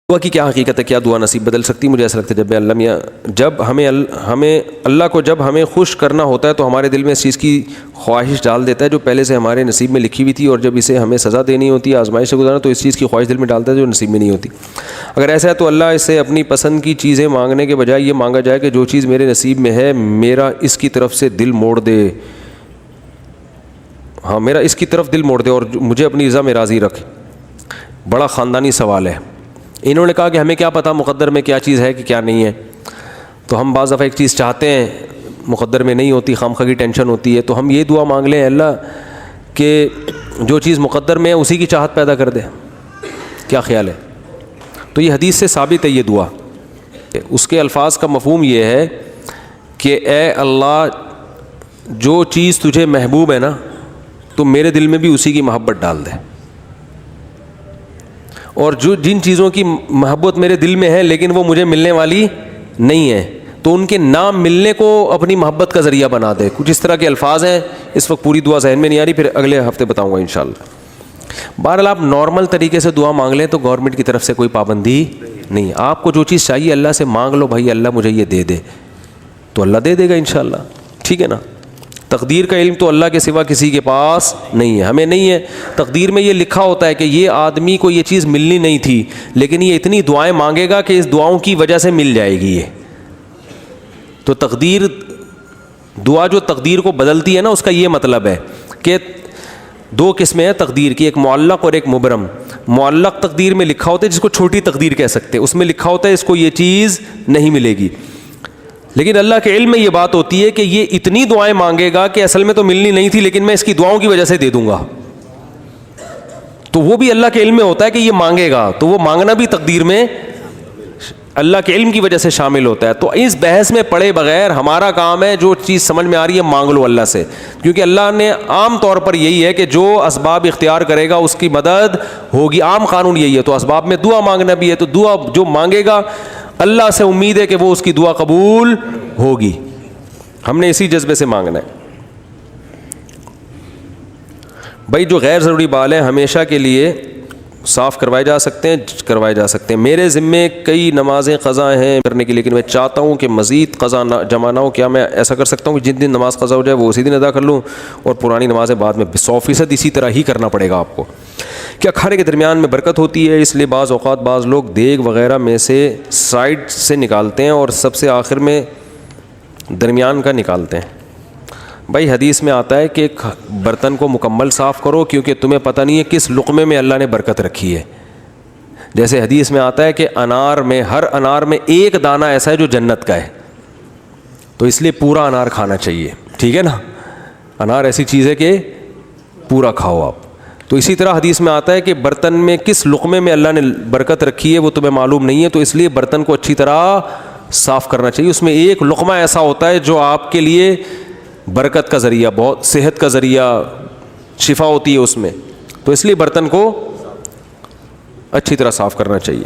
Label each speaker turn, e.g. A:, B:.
A: دعا کی کیا حقیقت ہے, کیا دعا نصیب بدل سکتی ہے؟ مجھے ایسا لگتا ہے جب اللہ کو جب ہمیں خوش کرنا ہوتا ہے تو ہمارے دل میں اس چیز کی خواہش ڈال دیتا ہے جو پہلے سے ہمارے نصیب میں لکھی ہوئی تھی, اور جب اسے ہمیں سزا دینی ہوتی ہے, آزمائش سے گزارنا, تو اس چیز کی خواہش دل میں ڈالتا ہے جو نصیب میں نہیں ہوتی. اگر ایسا ہے تو اللہ اس سے اپنی پسند کی چیزیں مانگنے کے بجائے یہ مانگا جائے کہ جو چیز میرے نصیب میں ہے میرا اس کی طرف سے دل موڑ دے, میرا اس کی طرف دل موڑ دے اور مجھے اپنی رضا میں راضی رکھ. بڑا خاندانی سوال ہے. انہوں نے کہا کہ ہمیں کیا پتہ مقدر میں کیا چیز ہے کہ کیا نہیں ہے, تو ہم بعض دفعہ ایک چیز چاہتے ہیں مقدر میں نہیں ہوتی, خامخواہ کی ٹینشن ہوتی ہے, تو ہم یہ دعا مانگ لیں اللہ کہ جو چیز مقدر میں ہے اسی کی چاہت پیدا کر دے. کیا خیال ہے؟ تو یہ حدیث سے ثابت ہے یہ دعا. اس کے الفاظ کا مفہوم یہ ہے کہ اے اللہ جو چیز تجھے محبوب ہے نا تو میرے دل میں بھی اسی کی محبت ڈال دے, اور جو جن چیزوں کی محبت میرے دل میں ہے لیکن وہ مجھے ملنے والی نہیں ہے تو ان کے نام ملنے کو اپنی محبت کا ذریعہ بنا دے. کچھ اس طرح کے الفاظ ہیں, اس وقت پوری دعا ذہن میں نہیں آ رہی, پھر اگلے ہفتے بتاؤں گا انشاءاللہ. بہرحال آپ نارمل طریقے سے دعا مانگ لیں تو گورنمنٹ کی طرف سے کوئی پابندی نہیں. آپ کو جو چیز چاہیے اللہ سے مانگ لو, بھائی اللہ مجھے یہ دے دے, تو اللہ دے دے گا انشاءاللہ. ٹھیک ہے نا. تقدیر کا علم تو اللہ کے سوا کسی کے پاس نہیں ہے, ہمیں نہیں ہے. تقدیر میں یہ لکھا ہوتا ہے کہ یہ آدمی کو یہ چیز ملنی نہیں تھی لیکن یہ اتنی دعائیں مانگے گا کہ اس دعاؤں کی وجہ سے مل جائے گی یہ. تو تقدیر, دعا جو تقدیر کو بدلتی ہے نا, اس کا یہ مطلب ہے کہ دو قسمیں ہیں تقدیر کی, ایک معلق اور ایک مبرم. معلق تقدیر میں لکھا ہوتا ہے جس کو چھوٹی تقدیر کہہ سکتے ہیں, اس میں لکھا ہوتا ہے اس کو یہ چیز نہیں ملے گی, لیکن اللہ کے علم میں یہ بات ہوتی ہے کہ یہ اتنی دعائیں مانگے گا کہ اصل میں تو ملنی نہیں تھی لیکن میں اس کی دعاؤں کی وجہ سے دے دوں گا. تو وہ بھی اللہ کے علم میں ہوتا ہے کہ یہ مانگے گا, تو وہ مانگنا بھی تقدیر میں اللہ کے علم کی وجہ سے شامل ہوتا ہے. تو اس بحث میں پڑے بغیر ہمارا کام ہے جو چیز سمجھ میں آ رہی ہے مانگ لو اللہ سے, کیونکہ اللہ نے عام طور پر یہی ہے کہ جو اسباب اختیار کرے گا اس کی مدد ہوگی. عام قانون یہی ہے. تو اسباب میں دعا مانگنا بھی ہے, تو دعا جو مانگے گا اللہ سے امید ہے کہ وہ اس کی دعا قبول ہوگی. ہم نے اسی جذبے سے مانگنا ہے. بھائی جو غیر ضروری بال ہیں ہمیشہ کے لیے صاف کروائے جا سکتے ہیں. میرے ذمے کئی نمازیں قضا ہیں کرنے کی, لیکن میں چاہتا ہوں کہ مزید قضا جمع نہ ہو. کیا میں ایسا کر سکتا ہوں کہ جن دن نماز قضا ہو جائے وہ اسی دن ادا کر لوں اور پرانی نمازیں بعد میں 100% اسی طرح ہی کرنا پڑے گا آپ کو؟ کیا کھانے کے درمیان میں برکت ہوتی ہے؟ اس لیے بعض اوقات بعض لوگ دیگ وغیرہ میں سے سائڈ سے نکالتے ہیں اور سب سے آخر میں درمیان کا نکالتے ہیں. بھائی حدیث میں آتا ہے کہ برتن کو مکمل صاف کرو کیونکہ تمہیں پتہ نہیں ہے کس لقمے میں اللہ نے برکت رکھی ہے. جیسے حدیث میں آتا ہے کہ انار میں, ہر انار میں ایک دانہ ایسا ہے جو جنت کا ہے, تو اس لیے پورا انار کھانا چاہیے. ٹھیک ہے نا. انار ایسی چیز ہے کہ پورا کھاؤ آپ. تو اسی طرح حدیث میں آتا ہے کہ برتن میں کس لقمے میں اللہ نے برکت رکھی ہے وہ تمہیں معلوم نہیں ہے, تو اس لیے برتن کو اچھی طرح صاف کرنا چاہیے. اس میں ایک لقمہ ایسا ہوتا ہے جو آپ کے لیے برکت کا ذریعہ, بہت صحت کا ذریعہ, شفا ہوتی ہے اس میں, تو اس لیے برتن کو اچھی طرح صاف کرنا چاہیے.